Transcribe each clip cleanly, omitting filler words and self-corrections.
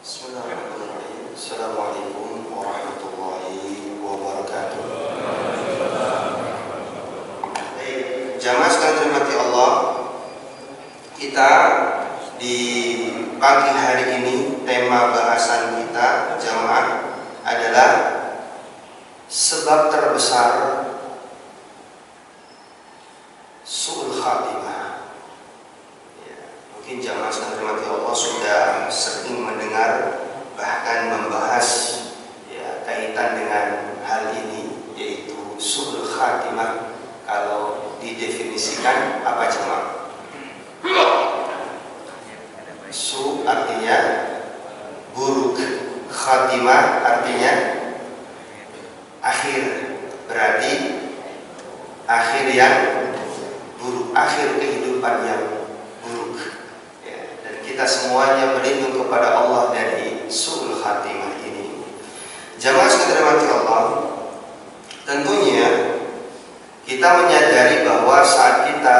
Bismillahirrahmanirrahim. Assalamualaikum warahmatullahi wabarakatuh. Baik, jamaah sekalian dirahmati Allah, kita di pagi hari ini tema bahasan kita jamaah adalah sebab terbesar su'ul khatimah. Mungkin jamaah sekalian dirahmati Allah sudah sering mendengar bahkan membahas kaitan dengan hal ini, yaitu su'ul khatimah. Kalau didefinisikan apa jemaah? Su artinya buruk, khatimah artinya akhir, berarti akhir yang buruk, akhir kehidupan yang buruk. Dan kita semuanya berlindung kepada Allah dari su'ul khatimah ini. Jamaah sekalian dirahmati Allah, tentunya kita menyadari bahwa saat kita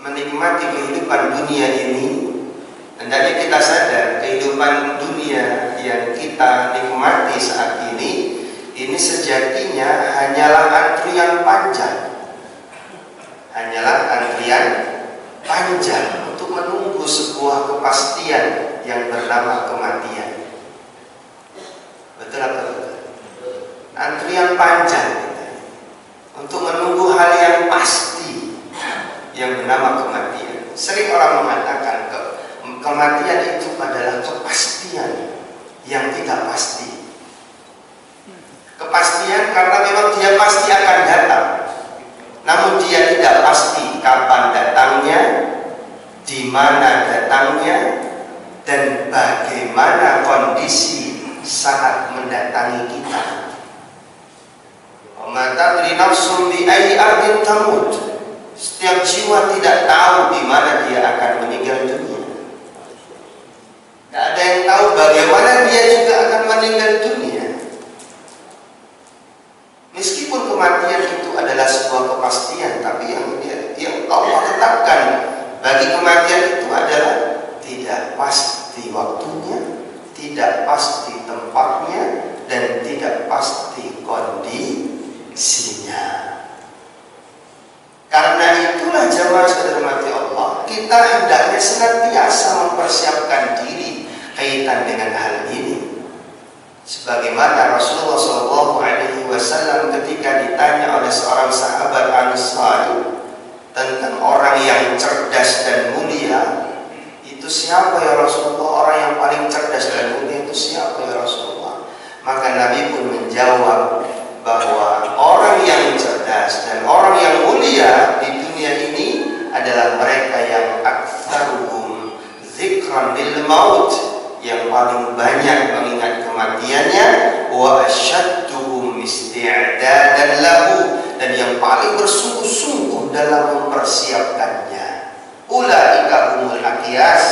menikmati kehidupan dunia ini, hendaknya kita sadar kehidupan dunia yang kita nikmati saat ini sejatinya hanyalah antrian panjang. Hanyalah antrian panjang untuk menunggu sebuah kepastian yang bernama kematian. Betul apa betul? Antrian panjang untuk menunggu hal yang pasti yang bernama kematian. Sering orang mengatakan kematian itu adalah kepastian yang tidak pasti. Kepastian karena memang dia pasti akan datang, namun dia tidak pasti kapan datangnya, di mana datangnya, dan bagaimana kondisi saat mendatangi kita. Mata beri nafsun bi ayyi ardin tamut. Setiap jiwa tidak tahu di mana dia akan meninggal dunia. Tidak ada yang tahu bagaimana dia juga akan meninggal dunia. Meskipun kematian itu adalah sebuah kepastian, tapi yang Allah tetapkan bagi kematian itu adalah tidak pasti waktunya, tidak pasti tempatnya, dan tidak pasti kondisinya. Karena itulah jamaah sekalian dirahmati Allah, kita hendaknya senantiasa mempersiapkan diri kaitan dengan hal ini. Sebagaimana Rasulullah SAW ketika ditanya oleh seorang sahabat Ansari tentang orang yang cerdas dan mulia, itu siapa ya Rasulullah? Orang yang paling cerdas dan mulia itu siapa ya Rasulullah? Maka Nabi pun menjawab bahwa orang yang cerdas dan orang yang mulia di dunia ini adalah mereka yang aktsaruhum dzikran lil maut, yang paling banyak mengingat kematiannya, wa asyadduhum isti'dadan lahu, dan yang paling bersungguh-sungguh dalam mempersiapkannya. Ulaika humul aqyas,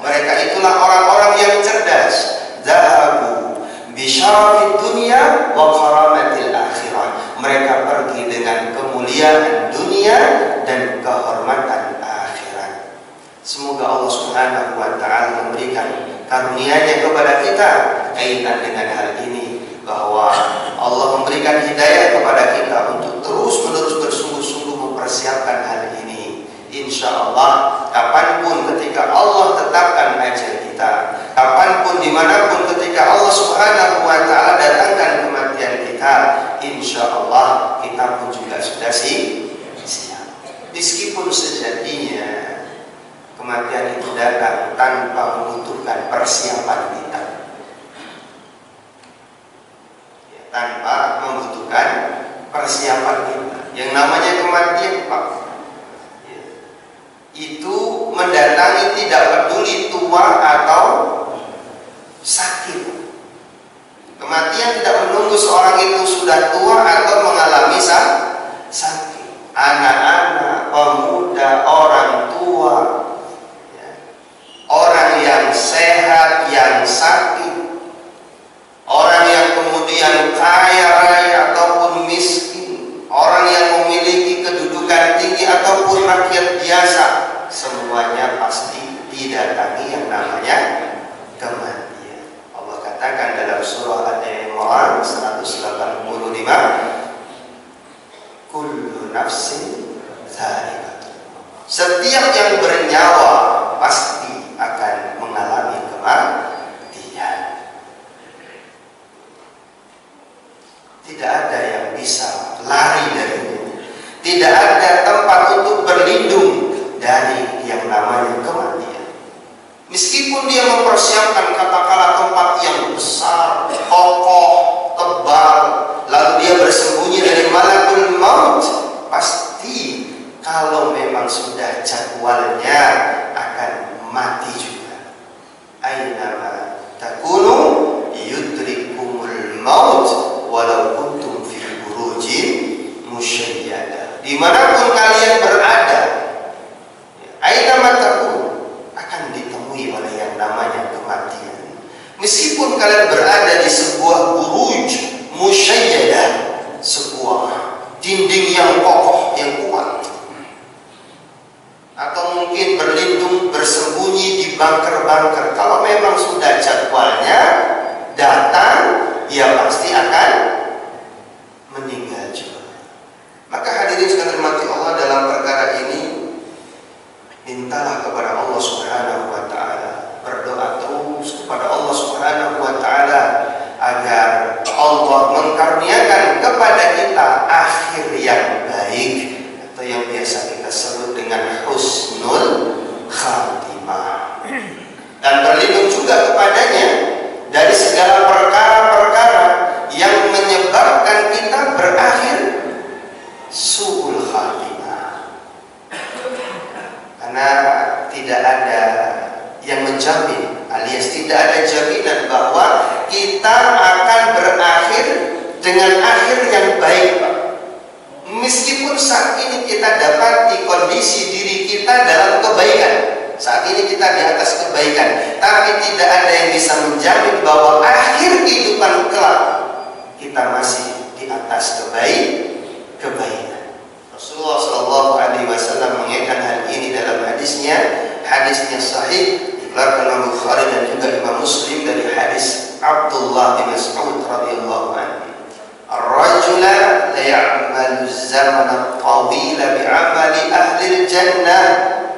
mereka itulah orang-orang yang cerdas. Zahabu bi syarafid dunya wa karamatil akhirah, mereka pergi dengan kemuliaan dunia dan kehormatan akhirat. Semoga Allah Subhanahu wa taala memberikan karunia-Nya kepada kita kaitan dengan hal ini, bahwa Allah memberikan hidayah kepada kita untuk terus-menerus bersungguh-sungguh mempersiapkan hal ini. Insya Allah, kapanpun ketika Allah tetapkan ajal kita, kapanpun dimanapun ketika Allah Subhanahu wa taala datangkan kematian kita, insya Allah kita pun juga sudah siap. Meskipun sejatinya kematian itu datang tanpa membutuhkan persiapan kita, tanpa membutuhkan persiapan kita. Yang namanya kematian, Pak, itu mendatangi tidak peduli tua atau sakit. Kematian tidak menunggu seorang itu sudah tua atau mengalami sakit. Anak-anak, pemuda, orang tua, orang yang sehat, yang sakit, orang yang kemudian kaya raya ataupun miskin, orang yang memiliki kedudukan tinggi ataupun rakyat biasa, semuanya pasti tidak mendatangi yang namanya kematian. Allah katakan dalam surah Al-Imran 185, kullu nafsin dha'iqatul maut. Setiap yang bernyawa pasti akan mengalami kematian. Tidak ada yang bisa lari darinya. Tidak ada tempat untuk berlindung dari yang namanya kematian. Meskipun dia mempersiapkan katakanlah tempat yang besar, kokoh, tebal, lalu dia bersembunyi dari malakul maut, pasti kalau memang sudah jadwalnya akan mati juga. Ainama takunu yudrikumul maut walau kuntum fi burujin musyayyada. Dimanapun kalian berada, ainama takunu akan ditemui oleh yang namanya kematian. Meskipun kalian berada di sebuah buruj musyayyadah, sebuah dinding yang kokoh, yang kuat, atau mungkin berlindung, bersembunyi di bunker-bunker, kalau memang sudah jadwalnya datang, ya pasti akan meninggal juga. Maka hadirin sekalian dirahmati Allah, dalam perkara ini mintalah kepada Allah Subhanahu wa taala, berdoa terus kepada Allah Subhanahu wa taala agar Allah mengkaruniakan kepada kita akhir yang baik, atau yang biasa kita sebut dengan husnul khatimah, dan berlindung juga kepadanya dari segala perkara-perkara yang menyebabkan kita berakhir su'ul khatimah. Karena tidak ada yang menjamin, alias tidak ada jaminan bahwa kita akan berakhir dengan akhir yang baik. Meskipun saat ini kita dapati kondisi diri kita dalam kebaikan, saat ini kita di atas kebaikan, tapi tidak ada yang bisa menjamin bahwa akhir kehidupan kelak kita masih di atas kebaikan. Rasulullah Shallallahu Alaihi Wasallam mengingatkan hal ini dalam hadisnya sahih, dikeluarkan oleh Bukhari dan juga Imam Muslim dari hadis Abdullah bin Mas'ud radhiyallahu anhu. Ar-rajula la ya'malu az-zamana at-tawila bi'amali ahli al-jannah,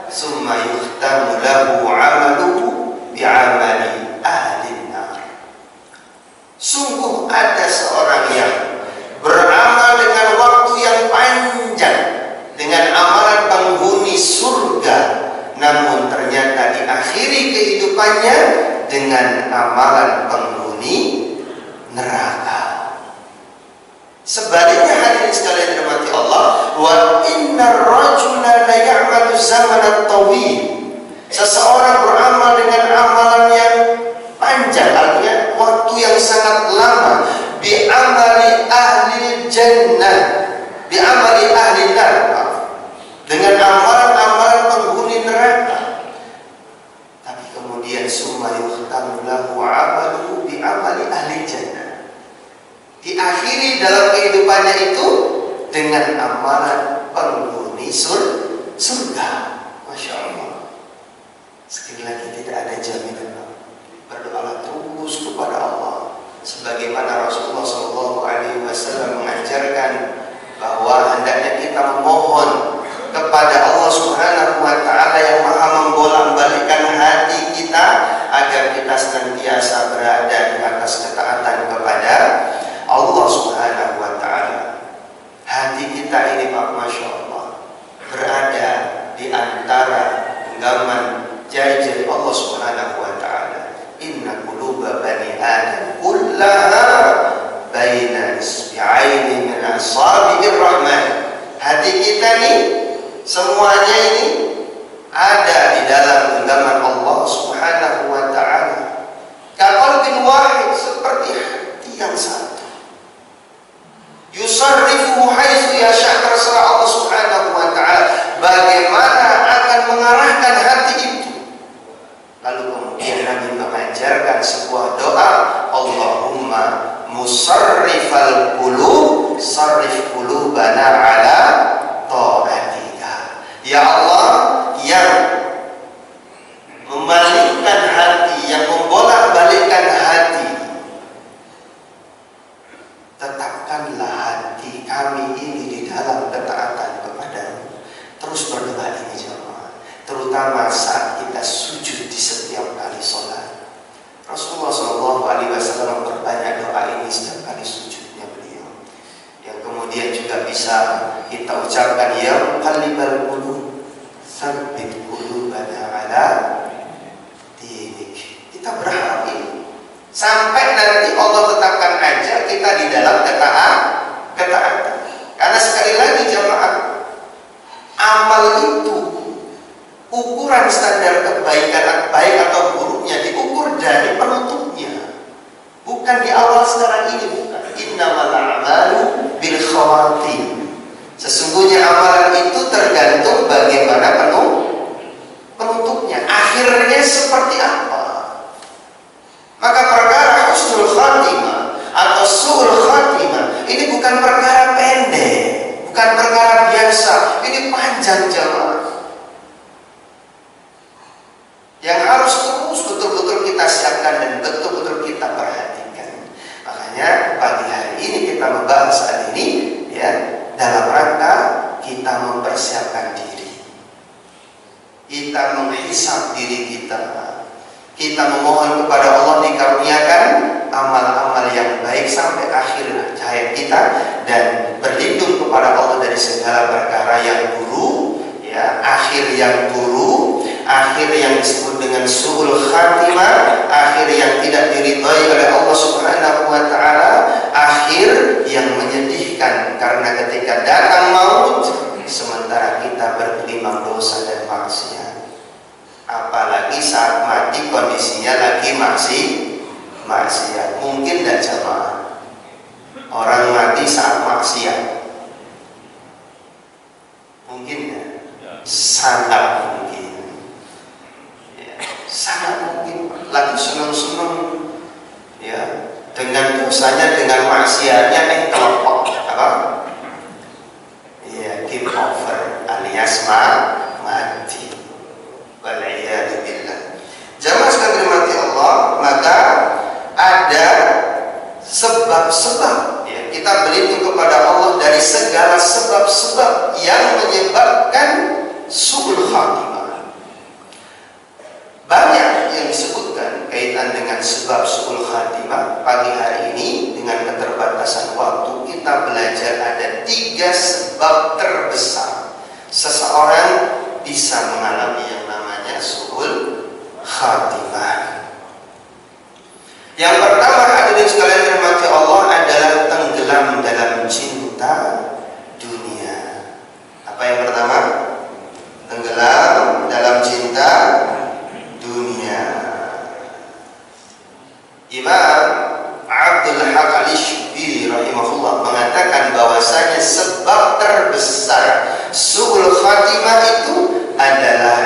thumma yukhtamu lahu 'amaluhu bi'amali ahli an-nar. Sungguh ada seorang yang beramal dengan waktu yang panjang, dengan amalan penghuni surga, namun ternyata diakhiri kehidupannya dengan amalan penghuni neraka. Sebaliknya hadirin sekalian dirahmati Allah, wa innar rajula la ya'malu zaman at-tawil. Seseorang beramal dengan amalan yang panjang, artinya waktu yang sangat lama, bi amali ahli jannah, bi amali ahli neraka, dengan amalan-amalan penghuni neraka. Tapi kemudian summa yukhtamu lahu 'amaluhu bi amali ahli jannah. Diakhiri dalam kehidupannya itu dengan amalan penghuni surga. Masya Allah. Sekali lagi tidak ada jaminan. Berdoalah terus kepada Allah, sebagaimana Rasulullah SAW mengajarkan bahwa hendaknya kita memohon kepada Allah Subhanahu wa taala yang Maha membolak-balikkan hati kita agar kita senantiasa berada di atas ketaatan kepada Allah Subhanahu wa taala. Hati kita ini Pak, Masya Allah, berada di antara genggaman jari-jari Allah Subhanahu wa taala. Inna quluba bani Adam kullaha baina isbi'aini min asabi'ir rahman. Hati kita nih semuanya ini ada di dalam genggaman Allah Subhanahu wa taala. Kaqalbin wahid, seperti hati yang satu. Yusarrifuhu haitsu yasha', terserah Allah Subhanahu wa taala bagaimana akan mengarahkan hati itu. Lalu kemudian Nabi mengajarkan sebuah doa, Allahumma musarrifal qulub, sarrif qulubana ala ta'atika. Ya Allah yang memilih Sampai nanti Allah tetapkan aja kita di dalam ketaatan. Karena sekali lagi jemaah, amal itu ukuran standar kebaikan baik atau buruknya diukur dari penutupnya, bukan di awal sekarang ini, bukan. Innamal a'malu bil khawatim. Sesungguhnya amalan itu tergantung bagaimana penutupnya, akhirnya seperti apa. Maka perkara husnul khatimah atau su'ul khatimah ini bukan perkara pendek, bukan perkara biasa, ini panjang jemaah, yang harus terus betul-betul kita siapkan dan betul-betul kita perhatikan. Makanya pagi hari ini kita membahas hal ini, ya, dalam rangka kita mempersiapkan diri, kita menghisab diri kita memohon kepada Allah dikaruniakan amal-amal yang baik sampai akhir hayat kita, dan berlindung kepada Allah dari segala perkara yang buruk, ya, akhir yang buruk, akhir yang disebut dengan su'ul khatimah, akhir yang tidak diridhai oleh Allah Subhanahu wa taala, akhir yang menyedihkan karena ketika datang maut sementara kita bergelimang dosa dan maksiat. Apalagi saat mati kondisinya lagi maksiat. Mungkin tidak jamaah orang mati saat maksiat? Mungkin ya? Sangat mungkin, ya, sangat mungkin. Lagi senang-senang, ya, dengan dosanya, dengan maksiatnya, kelompok apa? Ya, game over alias mati. Wal'iyadzubillah. Jamaah sekalian dirahmati Allah, maka ada sebab-sebab, ya, kita berlindung kepada Allah dari segala sebab-sebab yang menyebabkan su'ul khatimah. Banyak yang disebutkan kaitan dengan sebab su'ul khatimah. Pagi hari ini dengan keterbatasan waktu kita belajar ada 3 sebab terbesar seseorang bisa mengalami yang namanya su'ul khatimah. Yang pertama, hadirin sekalian dirahmati Allah, adalah tenggelam dalam cinta dunia. Apa yang pertama? Tenggelam dalam cinta dunia. Imam Abdul Haq Al-Shibili rahimahullah mengatakan bahwasanya sebab terbesar su'ul khatimah itu adalah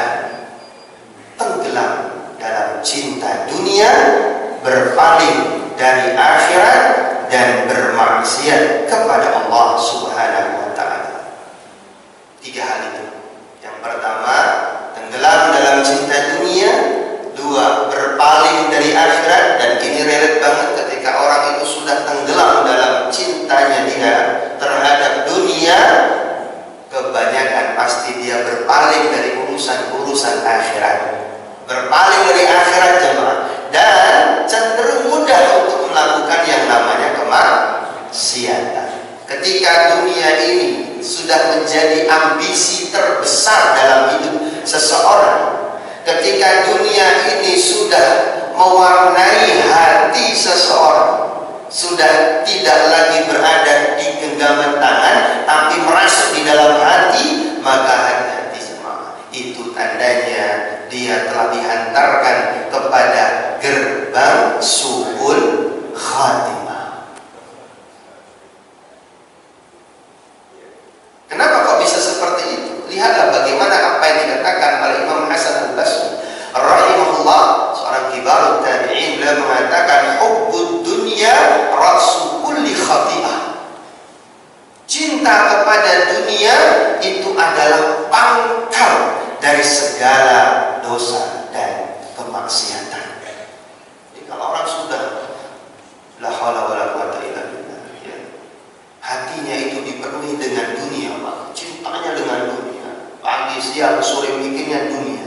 tenggelam dalam cinta dunia, berpaling dari akhirat, dan bermaksiat kepada Allah Subhanahu wa taala. 3 hal itu. Yang pertama, tenggelam dalam cinta dunia. 2, berpaling dari akhirat. Dan ini relate banget ketika orang itu sudah tenggelam dalam cintanya dia terhadap dunia, kebanyakan pasti dia berpaling dari urusan-urusan akhirat, berpaling dari akhirat jemaah, dan cenderung mudah untuk melakukan yang namanya kemaksiatan. Ketika dunia ini sudah menjadi ambisi terbesar dalam hidup seseorang, ketika dunia ini sudah mewarnai hati seseorang, sudah tidak lagi berada di genggaman tangan tapi merasuk di dalam hati, maka hati-hati semua itu tandanya dia telah dihantarkan kepada gerbang su'ul khatimah. Kenapa kok bisa seperti itu? Lihatlah bagaimana apa yang dikatakan oleh Imam Hasan Al-Basri rahimahullah, seorang kibarut tabi'in, beliau mengatakan hubbud dunya ra'su kulli khati'ah. Cinta kepada dunia itu adalah pangkal dari segala dosa dan kemaksiatan. Jadi kalau orang sudah la haula wala quwata illa billah, ya, hatinya itu dipenuhi dengan dunia, cintanya dengan dunia, pagi siang sore mikirnya dunia,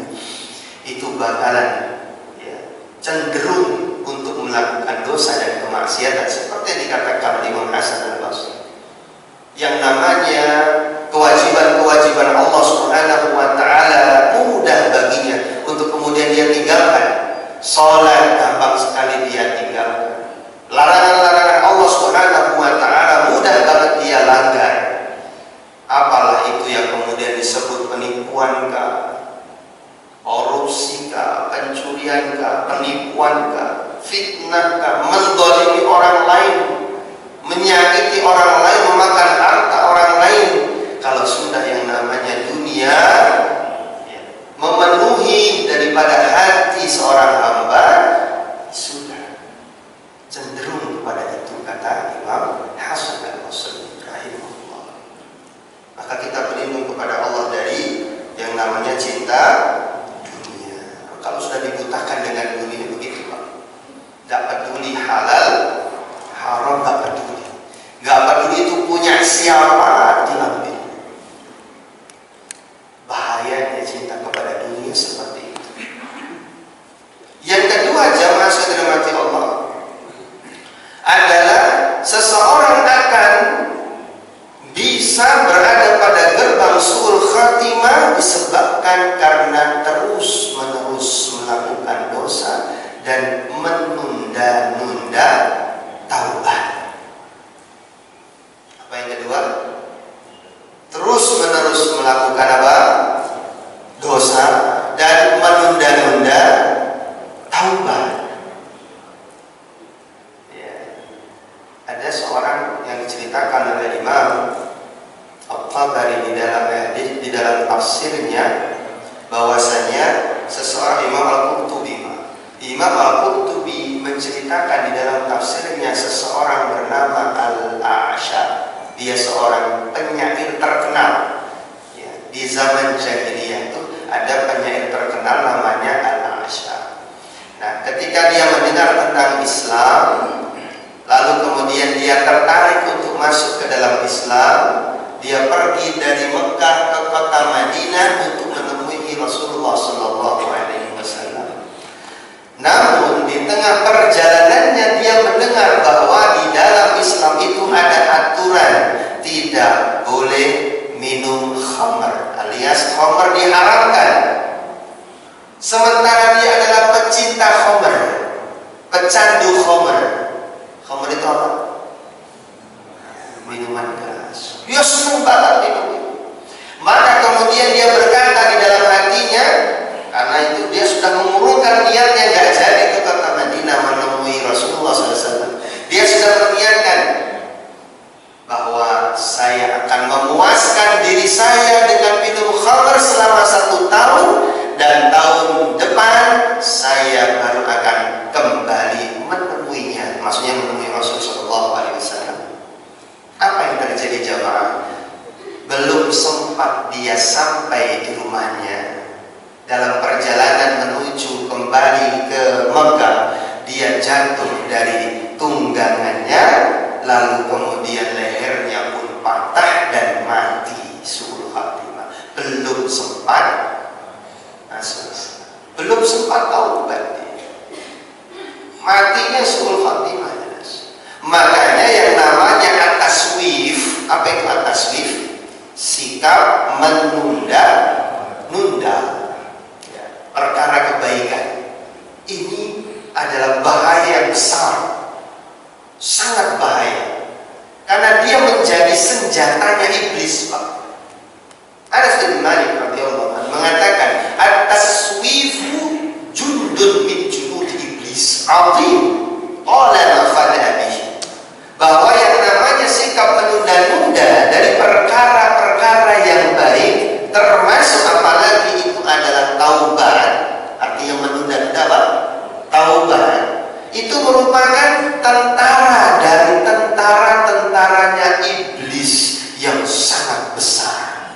itu bakalan, ya, cenderung untuk melakukan dosa dan kemaksiatan seperti yang dikatakan oleh Imam Hasan Al-Basri. Yang namanya kewajiban-kewajiban Allah Subhanahu wa taala mudah baginya untuk kemudian dia tinggalkan. Sholat gampang sekali dia tinggalkan. Larangan-larangan Allah Subhanahu wa Ta'ala mudah banget dia langgar. Apalah itu yang kemudian disebut penipuan kah, korupsi kah, pencurian kah, penipuan kah, fitnah kah, mendolimi orang lain, menyakiti orang lain, memakan harta orang lain. Kalau sudah yang namanya dunia memenuhi daripada hati seorang hamba, sudah cenderung kepada itu, kata Imam Hasan al-Basri rahimahullah. Maka kita berlindung kepada Allah dari yang namanya cinta dunia. Kalau sudah dibutakan dengan dunia begitu Pak, gak peduli halal haram, gak peduli itu punya siapa diambil. Bahayanya cinta kepada dunia seperti itu. Yang kedua, jamaah saudara mati Allah, adalah seseorang akan bisa berada pada gerbang su'ul khatimah disebabkan karena terus-menerus melakukan dosa dan menunda-nunda taubat. Apa yang kedua? Terus-menerus melakukan apa? Dosa dan menunda-nunda taubat. Ada seorang yang diceritakan oleh Imam At-Tabari di dalam tafsirnya, bahwasanya seseorang Imam Al-Qurtubi menceritakan di dalam tafsirnya seseorang bernama Al-A'sha. Dia seorang penyair terkenal. Ya, di zaman jahiliyah itu ada penyair terkenal namanya Al-A'sha. Nah, ketika dia mendengar tentang Islam, lalu kemudian dia tertarik untuk masuk ke dalam Islam, dia pergi dari Mekah ke kota Madinah untuk menemui Rasulullah SAW. Namun di tengah perjalanannya dia mendengar bahwa di dalam Islam itu ada aturan tidak boleh minum khamr, alias khamr diharamkan. Sementara dia adalah pecinta khamr, pecandu khamr. Khamr itu apa? Minuman keras. Dia senang banget minum. Maka kemudian dia berkata di dalam hatinya, karena itu dia sudah mengurungkan niatnya gak jadi ke kota Madinah menemui Rasulullah SAW. Dia sudah berniatkan bahwa saya akan memuaskan diri saya dengan minum khamr selama 1 tahun, dan tahun depan saya baru akan kembali menemuinya, maksudnya menemui Rasulullah SAW. Apa yang terjadi jamaah? Belum sempat dia sampai di rumahnya, dalam perjalanan menuju kembali ke Mekah, dia jatuh dari tunggangannya, lalu kemudian lehernya pun patah dan mati su'ul khatimah. Belum sempat taubat, matinya su'ul khatimah. Makanya yang namanya at-taswif, apa itu at-taswif? Sikap menunda-nunda perkara kebaikan. Ini adalah bahaya yang besar, sangat bahaya, karena dia menjadi senjatanya iblis, Pak. Anas bin Malik radhiyallahu anhu mengatakan, at-taswifu jundun min junud iblis azim qala fadhabi, bahwa yang namanya sikap menunda-nunda dari perkara-perkara yang baik, termasuk apalagi itu adalah taubat, artinya menunda-nunda apa? Taubat itu merupakan tentara dari tentara-tentaranya iblis yang sangat besar.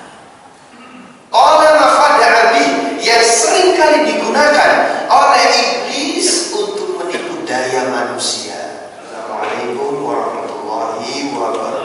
Qala mafada'abi, yang seringkali digunakan oleh iblis untuk menipu daya manusia. Assalamualaikum warahmatullahi wabarakatuh.